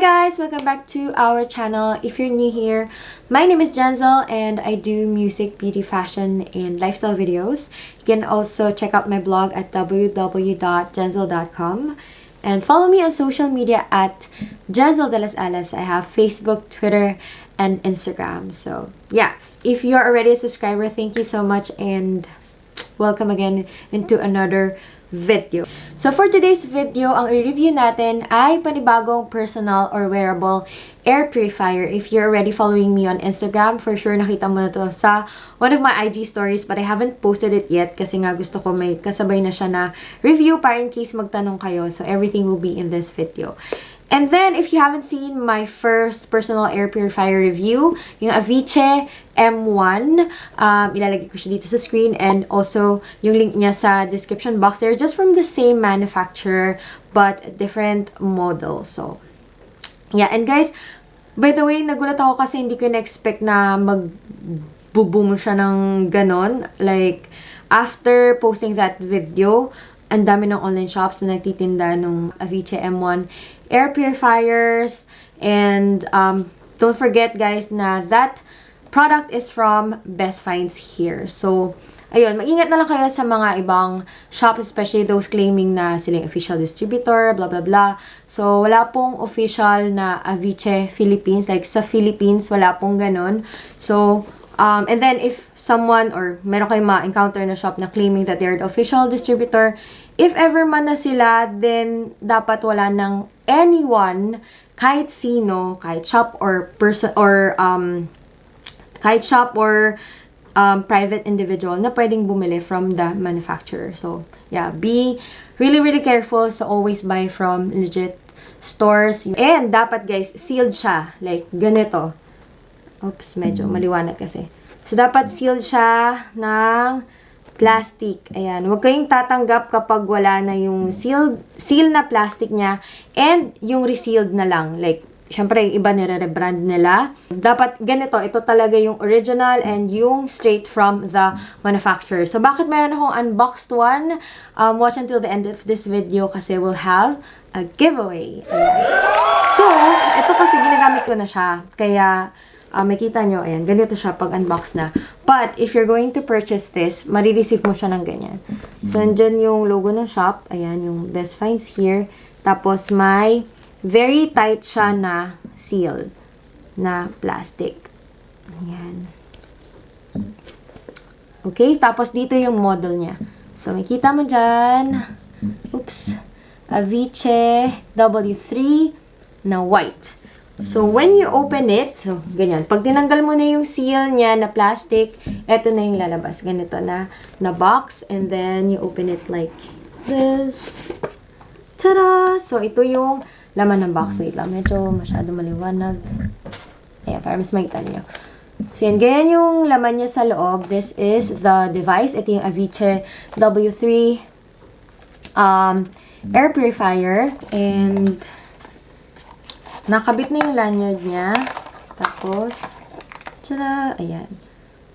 guys! Welcome back to our channel. If you're new here, my name is Gen-zel and I do music, beauty, fashion, and lifestyle videos. You can also check out my blog at www.gen-zel.com and follow me on social media at Gen-zel Delas. I have Facebook, Twitter, and Instagram. So yeah, if you're already a subscriber, thank you so much and welcome again into another video. So for today's video, ang i-review natin ay panibagong personal or wearable air purifier. If you're already following me on Instagram, for sure nakita mo na to sa one of my IG stories, but I haven't posted it yet kasi nga gusto ko may kasabay na siya na review para in case magtanong kayo. So everything will be in this video. And then, if you haven't seen my first personal air purifier review, yung AVICHE M1, ilalagay ko siya dito sa screen, and also yung link niya sa description box. They're just from the same manufacturer, but different model. So, yeah. And guys, by the way, nagulat ako kasi hindi ko na-expect na mag-boom siya ng ganon. Like, after posting that video, ang dami ng online shops na nagtitinda ng AVICHE M1 air purifiers. And don't forget guys na that product is from Best Finds here. So, ayun, mag-ingat na lang kayo sa mga ibang shops, especially those claiming na silang official distributor, blah blah blah. So, wala pong official na AVICHE Philippines. Like, sa Philippines, wala pong ganon. So, and then if someone or meron kayong ma-encounter na shop na claiming that they're the official distributor, if ever man na sila, then dapat wala ng anyone, kahit sino, kahit shop or person or kahit shop or private individual na pwedeng bumili from the manufacturer. So, yeah, be really careful. So, always buy from legit stores. And dapat guys, sealed siya. Like, ganito. Oops, medyo maliwanag kasi. So, dapat sealed siya ng plastic. Ayan. Huwag kayong tatanggap kapag wala na yung seal na plastic niya and yung resealed na lang. Like, syempre, yung iba nire-rebrand nila. Dapat ganito. Ito talaga yung original and yung straight from the manufacturer. So, bakit meron akong unboxed one? Watch until the end of this video kasi we'll have a giveaway. Ayan. So, ito kasi ginagamit ko na siya. Kaya, makita nyo, ayan, ganito siya pag unbox na. But, if you're going to purchase this, marireceive mo siya ng ganyan. So, andyan yung logo ng shop. Ayan, yung Best Finds here. Tapos, may very tight siya na seal na plastic. Ayan. Okay, tapos dito yung model niya. So, makita mo dyan. Oops. AVICHE W3 na white. So, when you open it, so, ganyan. Pag tinanggal mo na yung seal niya na plastic, eto na yung lalabas. Ganito na box. And then, you open it like this. Tada! So, ito yung laman ng box. Wait lang. Medyo masyado maliwanag. Ayan, para mas makita niyo. So, yan. Ganyan yung laman niya sa loob. This is the device. Ito yung AVICHE W3 air purifier. And nakabit na yung lanyard niya. Tapos, tada! Ayan.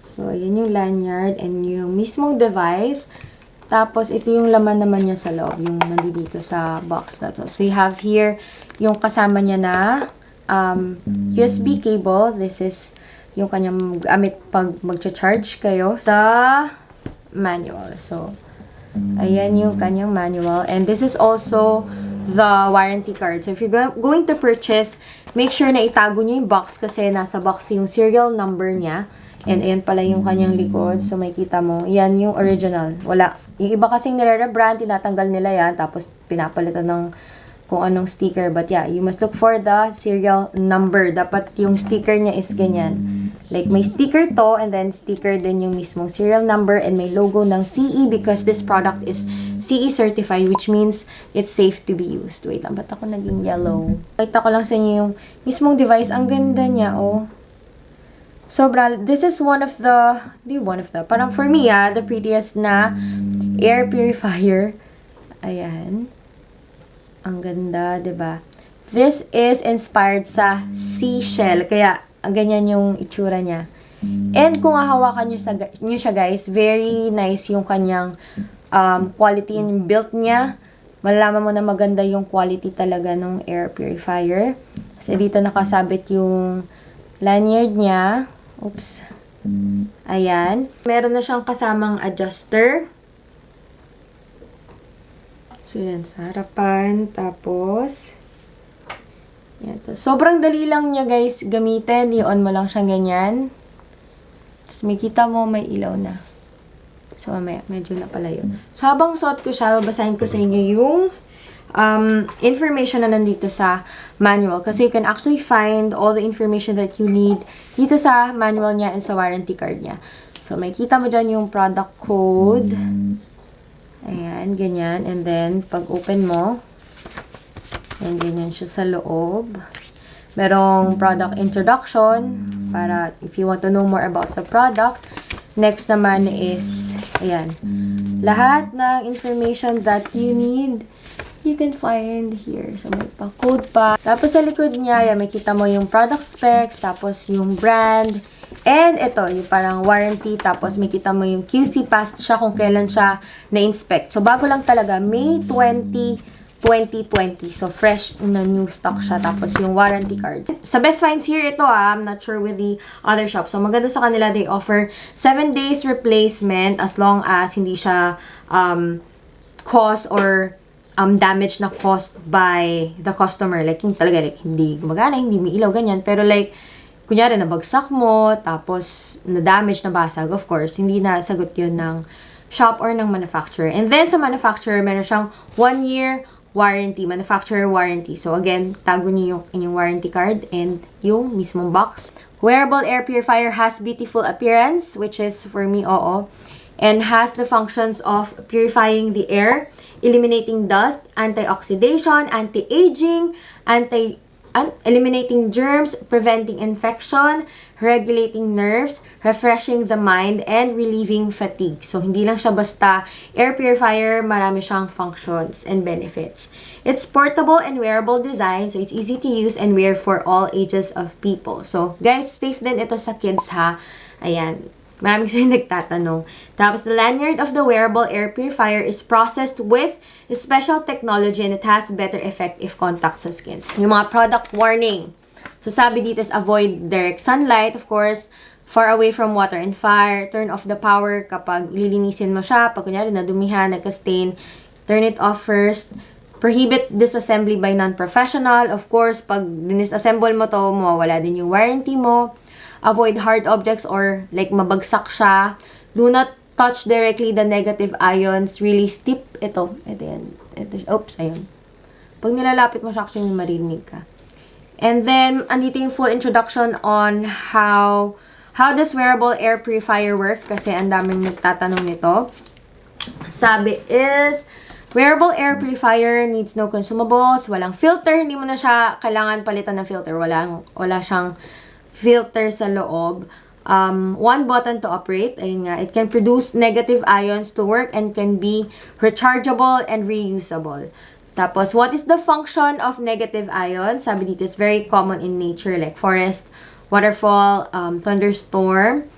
So, ayan yung lanyard and yung mismong device. Tapos, ito yung laman naman niya sa loob. Yung nandito sa box na to. So, you have here yung kasama niya na USB cable. This is yung kanyang gamit pag mag-charge kayo sa manual. So, ayan yung kanyang manual. And this is also the warranty card. So, if you're going to purchase, make sure na itago nyo yung box kasi nasa box yung serial number niya. And ayan pala yung kanyang likod. So, makikita mo. Yan yung original. Wala. Yung iba kasing nire-rebrand, tinatanggal nila yan. Tapos, pinapalitan ng kung anong sticker. But yeah, you must look for the serial number. Dapat yung sticker niya is ganyan. Like, may sticker to, and then sticker din yung mismong serial number, and may logo ng CE because this product is CE certified, which means it's safe to be used. Wait lang, ba't ako naging yellow? Kita ko lang sa inyo yung mismong device. Ang ganda niya, oh. Sobra. This is one of the, parang for me, the prettiest na air purifier. Ayan. Ang ganda, diba? This is inspired sa seashell. Kaya, ang ganyan yung itsura niya. And kung hahawakan nyo siya guys, very nice yung kanyang quality and built niya. Malalaman mo na maganda yung quality talaga ng air purifier. Kasi dito nakasabit yung lanyard niya. Oops. Ayan. Meron na siyang kasamang adjuster. So, yan. Sa harapan. Tapos, yan. Sobrang dali lang niya, guys, gamitin. I-on mo lang siyang ganyan. Tapos, may kita mo, may ilaw na. So, mamaya, medyo na pala yun. So, habang suot ko siya, babasahin ko sa inyo yung information na nandito sa manual. Kasi you can actually find all the information that you need dito sa manual niya and sa warranty card niya. So, may kita mo dyan yung product code. Ayan, ganyan. And then, pag open mo, and ganyan siya sa loob. Merong product introduction para if you want to know more about the product. Next naman is, ayan, lahat ng information that you need you can find here. So, may pa-code pa. Tapos, sa likod niya, yan, may kita mo yung product specs, tapos yung brand, and ito, yung parang warranty, tapos may kita mo yung QC passed siya kung kailan siya na-inspect. So, bago lang talaga, May 20, 2020. So, fresh na new stock siya. Tapos, yung warranty card. Sa Best Finds here, ito I'm not sure with the other shops. So, maganda sa kanila, they offer 7 days replacement as long as hindi siya cost or damage na caused by the customer. Like, yung talaga, like, hindi gumagana, hindi may ilaw, ganyan. Pero like, kunyari, nabagsak mo, tapos, na-damage, nabasag, of course, hindi na sagot yun ng shop or ng manufacturer. And then, sa manufacturer, meron siyang 1 year warranty, manufacturer warranty. So, again, tago niyo yung inyong warranty card and yung mismong box. Wearable air purifier has beautiful appearance, which is, for me, oo. And has the functions of purifying the air, eliminating dust, antioxidation, anti-aging, eliminating germs, preventing infection, regulating nerves, refreshing the mind, and relieving fatigue. So, hindi lang siya basta air purifier, marami siyang functions and benefits. It's portable and wearable design, so it's easy to use and wear for all ages of people. So, guys, safe din ito sa kids, ha? Ayan. Maraming sila nagtatanong. Tapos, the lanyard of the wearable air purifier is processed with special technology and it has better effect if contact sa skin. Yung mga product warning. So, sabi dito is avoid direct sunlight, of course, far away from water and fire, turn off the power kapag lilinisin mo siya, pag kunyari nadumihan, nagka-stain, turn it off first. Prohibit disassembly by non-professional. Of course, pag dinisassemble mo to, mawawala din yung warranty mo. Avoid hard objects or like mabagsak siya. Do not touch directly the negative ions. Really steep. Ito yan. Oops, ayun. Pag nilalapit mo siya, actually marinig ka. And then, andito yung full introduction on how does wearable air purifier work? Kasi ang daming nagtatanong nito. Sabi is, wearable air purifier needs no consumables, walang filter, hindi mo na siya kailangan palitan ng filter. Wala siyang filter sa loob. One button to operate. Ayun nga. It can produce negative ions to work and can be rechargeable and reusable. Tapos, what is the function of negative ions? Sabi dito, it's very common in nature like forest, waterfall, thunderstorm.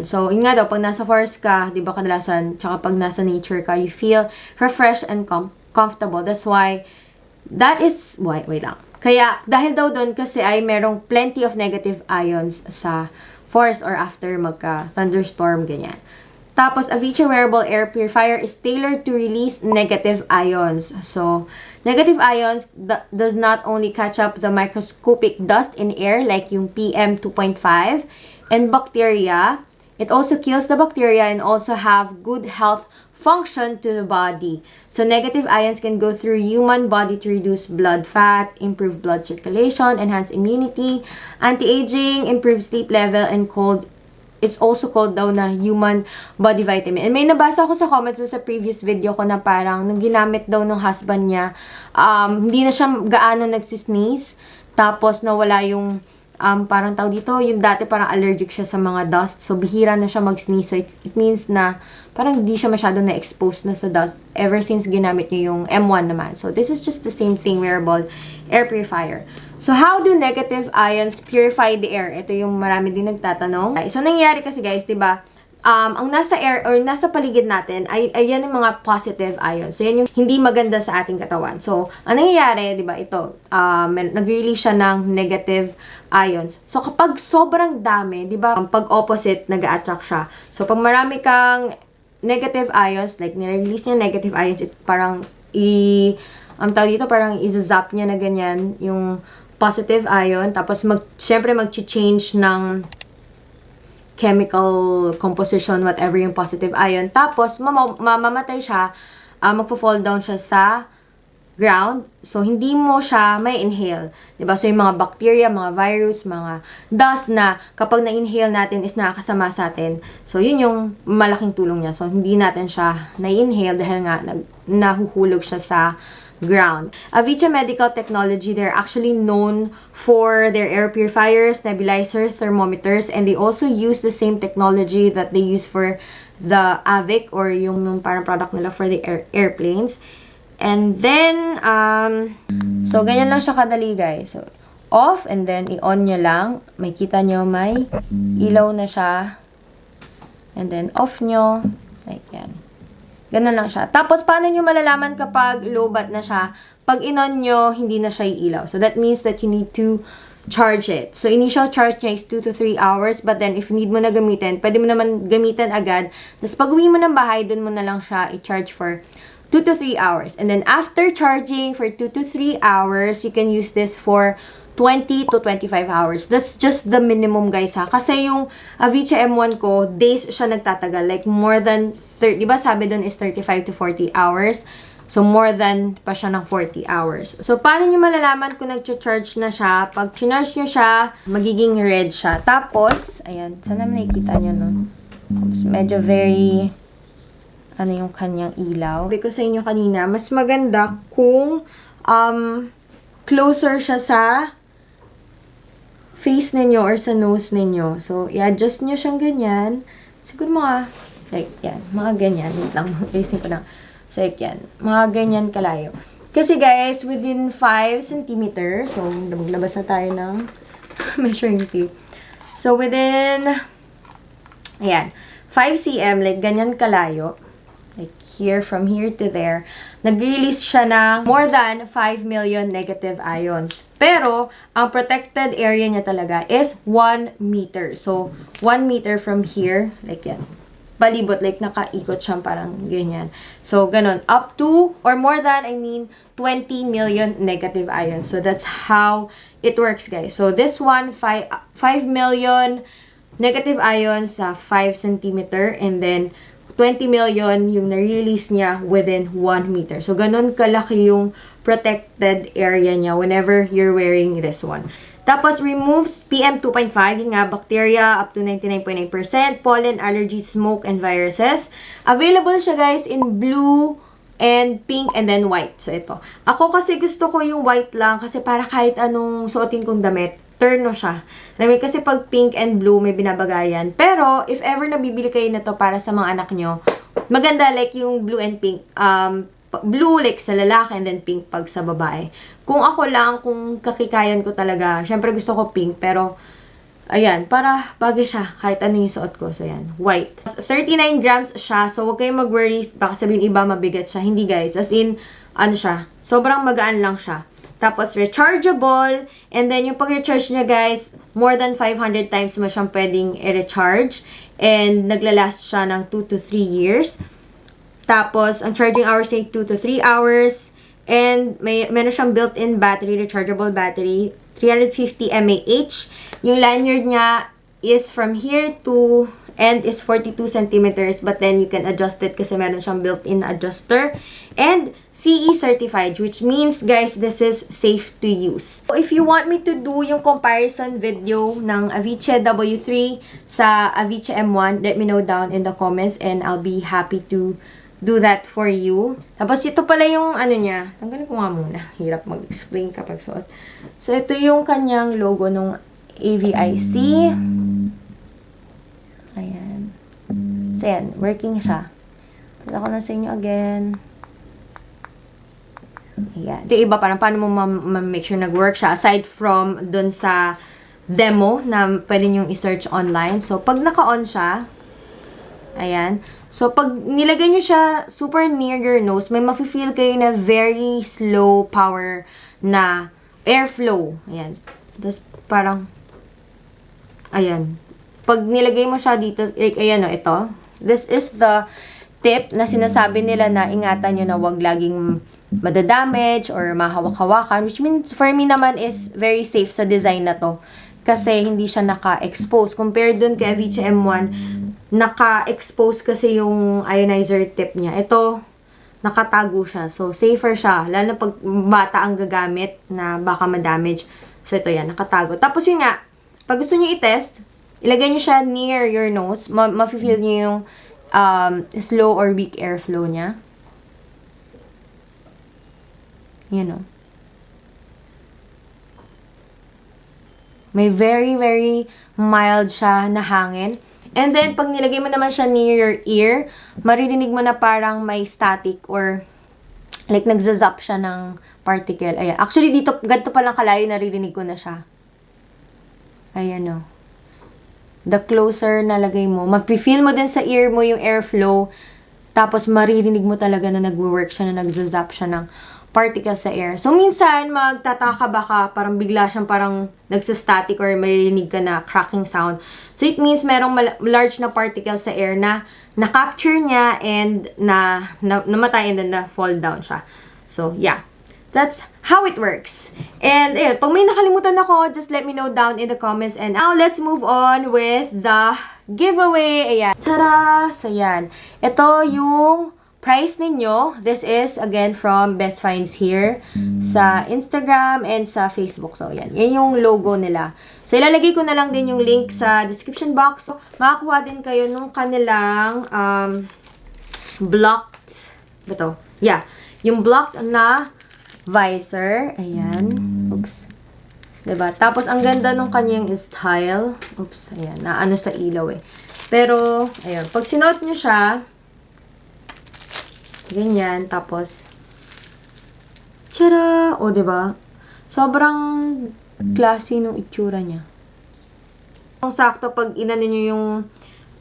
So, yun nga daw, pag nasa forest ka, di ba kadalasan, tsaka pag nasa nature ka, you feel refreshed and comfortable. That's why, wait lang. Kaya, dahil daw doon kasi ay merong plenty of negative ions sa forest or after magka-thunderstorm, ganyan. Tapos, AVICHE wearable air purifier is tailored to release negative ions. So, negative ions does not only catch up the microscopic dust in air like yung PM 2.5 and bacteria, it also kills the bacteria and also have good health function to the body. So, negative ions can go through human body to reduce blood fat, improve blood circulation, enhance immunity, anti-aging, improve sleep level, and it's also called daw na human body vitamin. And may nabasa ko sa comments sa previous video ko na parang nung ginamit daw ng husband niya, hindi na siya gaano nagsisneeze, tapos nawala yung parang tawag dito, yung dati parang allergic siya sa mga dust. So, bihira na siya mag-sneeze. So, it means na parang di siya masyado na-expose na sa dust ever since ginamit niya yung M1 naman. So, this is just the same thing, wearable air purifier. So, how do negative ions purify the air? Ito yung marami din nagtatanong. So, nangyayari kasi guys, diba, ang nasa air or nasa paligid natin ay yan yung mga positive ions. So, yan yung hindi maganda sa ating katawan. So, ang nangyayari, di ba, ito, nag-release siya ng negative ions. So, kapag sobrang dami, di ba, pag opposite, nag-attract siya. So, pag marami kang negative ions, like, nire-release niya negative ions, parang tawag dito, parang i-zap niya na ganyan yung positive ion. Tapos, syempre, mag-change ng chemical composition, whatever yung positive ion. Tapos, mamamatay siya, magpo-fall down siya sa ground. So, hindi mo siya may inhale. Diba? So, yung mga bacteria, mga virus, mga dust na kapag na-inhale natin is nakakasama sa atin. So, yun yung malaking tulong niya. So, hindi natin siya na-inhale dahil nga nahuhulog siya sa ground. AVICHE Medical Technology, they're actually known for their air purifiers, nebulizer, thermometers, and they also use the same technology that they use for the AVICHE or yung parang product nila for the airplanes. And then, so ganyan lang siya kadali, guys. So, off, and then i-on nyo lang. May kita nyo, may ilaw na siya. And then, off nyo. Like yan. Ganun lang siya. Tapos, paano nyo malalaman kapag low-bat na siya? Pag in-on nyo, hindi na siya iilaw. So, that means that you need to charge it. So, initial charge niya is 2 to 3 hours. But then, if need mo na gamitin, pwede mo naman gamitin agad. Tapos, pag uwi mo ng bahay, dun mo na lang siya i-charge for 2 to 3 hours. And then, after charging for 2 to 3 hours, you can use this for 20 to 25 hours. That's just the minimum, guys, ha. Kasi yung AVICHE M1 ko, days siya nagtatagal. Like, more than 30, diba sabi dun is 35 to 40 hours. So, more than pa siya ng 40 hours. So, paano nyo malalaman kung nag-charge na siya? Pag chinarge nyo siya, magiging red siya. Tapos, ayan, sana nakikita nyo, no? Tapos, medyo very, yung kanyang ilaw. Sabi ko sa inyo kanina, mas maganda kung, closer siya sa face ninyo or sa nose ninyo. So, i-adjust nyo siyang ganyan. Siguro mga, like, yan. Mga ganyan. Wait lang. Facing ko lang. So, like, yan. Mga ganyan kalayo. Kasi, guys, within 5 cm, so, maglabas na tayo ng measuring tape. So, within, ayan, 5 cm, like, ganyan kalayo. Like, here, from here to there, nag-release siya ng more than 5 million negative ions. Pero, ang protected area niya talaga is 1 meter. So, 1 meter from here, like yan. Palibot, like nakaikot siyang parang ganyan. So, ganun. Up to, or more than, 20 million negative ions. So, that's how it works, guys. So, this one, 5 million negative ions sa 5 centimeter. And then, 20 million yung na-release niya within 1 meter. So, ganun kalaki yung protected area niya whenever you're wearing this one. Tapos, removes PM 2.5, yung nga, bacteria up to 99.9%, pollen, allergy, smoke, and viruses. Available siya, guys, in blue and pink and then white. So, ito. Ako kasi gusto ko yung white lang kasi para kahit anong suotin kong damit, terno siya. Alam mo, kasi pag pink and blue, may binabagayan. Pero, if ever nabibili kayo na to para sa mga anak nyo, maganda like yung blue and pink. Blue like sa lalaki and then pink pag sa babae. Kung ako lang, kung kakikayan ko talaga, syempre gusto ko pink, pero ayan, para bagay siya kahit ano yung suot ko. So, ayan, white. 39 grams siya, so huwag kayong mag-worry, baka sabihin iba mabigat siya. Hindi, guys. As in, ano siya, sobrang magaan lang siya. Tapos, rechargeable. And then, yung pag-recharge niya, guys, more than 500 times mo siyang pwedeng i-recharge. And, naglalast siya ng 2 to 3 years. Tapos, ang charging hours ay 2 to 3 hours. And, meron siyang built-in battery, rechargeable battery. 350 mAh. Yung lanyard niya is from here to end is 42 centimeters, but then you can adjust it kasi meron siyang built-in adjuster. And CE certified, which means, guys, this is safe to use. So, if you want me to do yung comparison video ng AVICHE W3 sa AVICHE M1, let me know down in the comments and I'll be happy to do that for you. Tapos, ito pala yung ano niya. Tanggalin ko nga muna. Hirap mag-explain kapag suot. So, ito yung kanyang logo ng AVIC. Ayan. So, ayan. Working siya. Pala ko na sa inyo again. Ayan. Ito iba, parang paano mo ma-make sure nag-work siya. Aside from dun sa demo na pwede nyong i-search online. So, pag naka-on siya, Ayan. So, pag nilagay nyo siya super near your nose, may mafe-feel kayo na very slow power na airflow. Ayan. Tapos, parang, ayan. Pag nilagay mo siya dito, like, ayan o, ito. This is the tip na sinasabi nila na ingatan nyo na wag laging madadamage or mahawak-hawakan. Which means, for me naman is very safe sa design na to. Kasi hindi siya naka-expose. Compared dun kay AVICHE M1, naka-expose kasi yung ionizer tip niya. Ito, nakatago siya. So, safer siya. Lalo na pag bata ang gagamit na baka ma-damage. So, ito yan, nakatago. Tapos yun nga, pag gusto nyo i-test, ilagay nyo siya near your nose. Ma-feel nyo yung slow or weak airflow niya. Yan o. May very, very mild siya na hangin. And then, pag nilagay mo naman siya near your ear, maririnig mo na parang may static or like nagzazap siya ng particle. Ayan. Actually, dito, ganito palang kalayo, naririnig ko na siya. Ayan o. The closer na lagay mo, mag-feel mo din sa ear mo yung airflow, tapos maririnig mo talaga na nagwo-work siya, na nagzazap siya ng particle sa air. So, minsan, magtataka baka parang bigla siyang parang nagsastatic or maririnig ka na cracking sound. So, it means merong large na particle sa air na na-capture niya and namatay and then na-fall down siya. So, yeah. That's how it works. And, pag may nakalimutan ako, just let me know down in the comments. And now, let's move on with the giveaway. Ayan. Tada! So, yan. Ito yung price ninyo. This is, again, from Best Finds here sa Instagram and sa Facebook. So, yan. Yan yung logo nila. So, ilalagay ko na lang din yung link sa description box. So, makakuha din kayo nung kanilang blocked, ito, yeah, yung blocked na visor. Ayan. Oops. Diba? Tapos, ang ganda nung kanyang style. Oops. Ayan. Naano sa ilaw eh. Pero, ayan. Pag sinuot nyo siya, ganyan. Tapos, tara! O, diba? Sobrang classy nung itsura niya. Kung sakto, pag inano nyo yung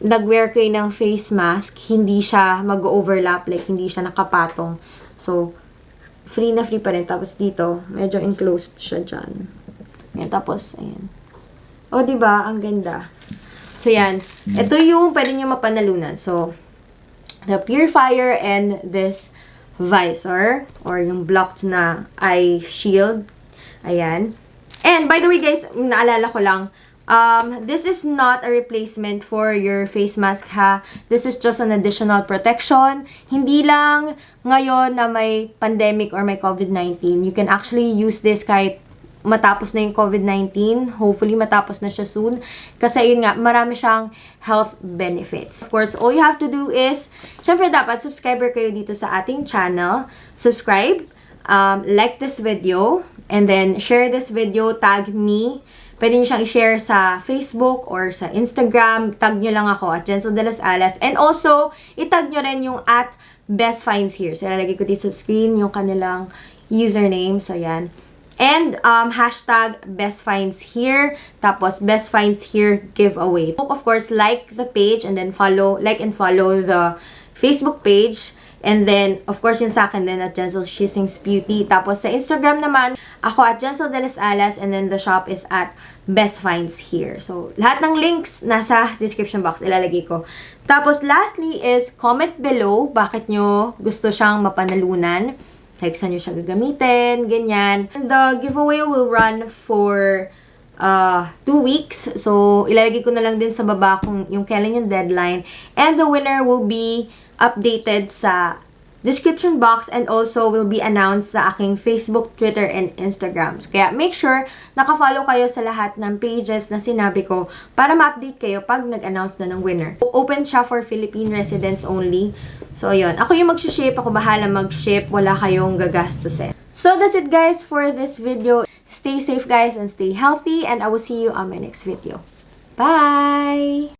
nag-wear kayo ng face mask, hindi siya mag-overlap. Like, hindi siya nakapatong. So, free na free pa rin. Tapos dito, medyo enclosed siya dyan. Ayan, tapos, ayan. O, diba? Ang ganda. So, yan. Ito yung pwede nyo mapanalunan. So, the purifier and this visor or yung blocked na eye shield. Ayan. And by the way guys, naalala ko lang, this is not a replacement for your face mask ha. This is just an additional protection. Hindi lang ngayon na may pandemic or may COVID-19. You can actually use this kahit matapos na yung COVID-19. Hopefully, matapos na siya soon. Kasi, yun nga, marami siyang health benefits. Of course, all you have to do is, syempre, dapat subscriber kayo dito sa ating channel. Subscribe, like this video, and then share this video, tag me. Pwede nyo siyang i-share sa Facebook or sa Instagram. Tag nyo lang ako at Gen-zel Delas. And also, itag nyo rin yung at Best Finds here. So, ilalagay ko dito sa screen yung kanilang username. So, yan. And, hashtag Best Finds here. Tapos, Best Finds here giveaway. Of course, like the page and then like and follow the Facebook page. And then, of course, yung sa akin din at Gen-zel Shissings Beauty. Tapos, sa Instagram naman, ako at Gen-zel Delas Alas. And then, the shop is at Best Finds here. So, lahat ng links nasa description box ilalagay ko. Tapos, lastly is comment below bakit nyo gusto siyang mapanalunan. Like, saan nyo siya gagamitin, ganyan. And the giveaway will run for 2 weeks. So, ilalagay ko na lang din sa baba kung yung kailan yung deadline. And the winner will be updated sa description box and also will be announced sa aking Facebook, Twitter, and Instagram. So, kaya make sure naka-follow kayo sa lahat ng pages na sinabi ko para ma-update kayo pag nag-announce na ng winner. Open siya for Philippine Residents only. So, yun. Ako yung mag-ship. Ako bahala mag-ship. Wala kayong gagastusin. So, that's it guys for this video. Stay safe guys and stay healthy and I will see you on my next video. Bye!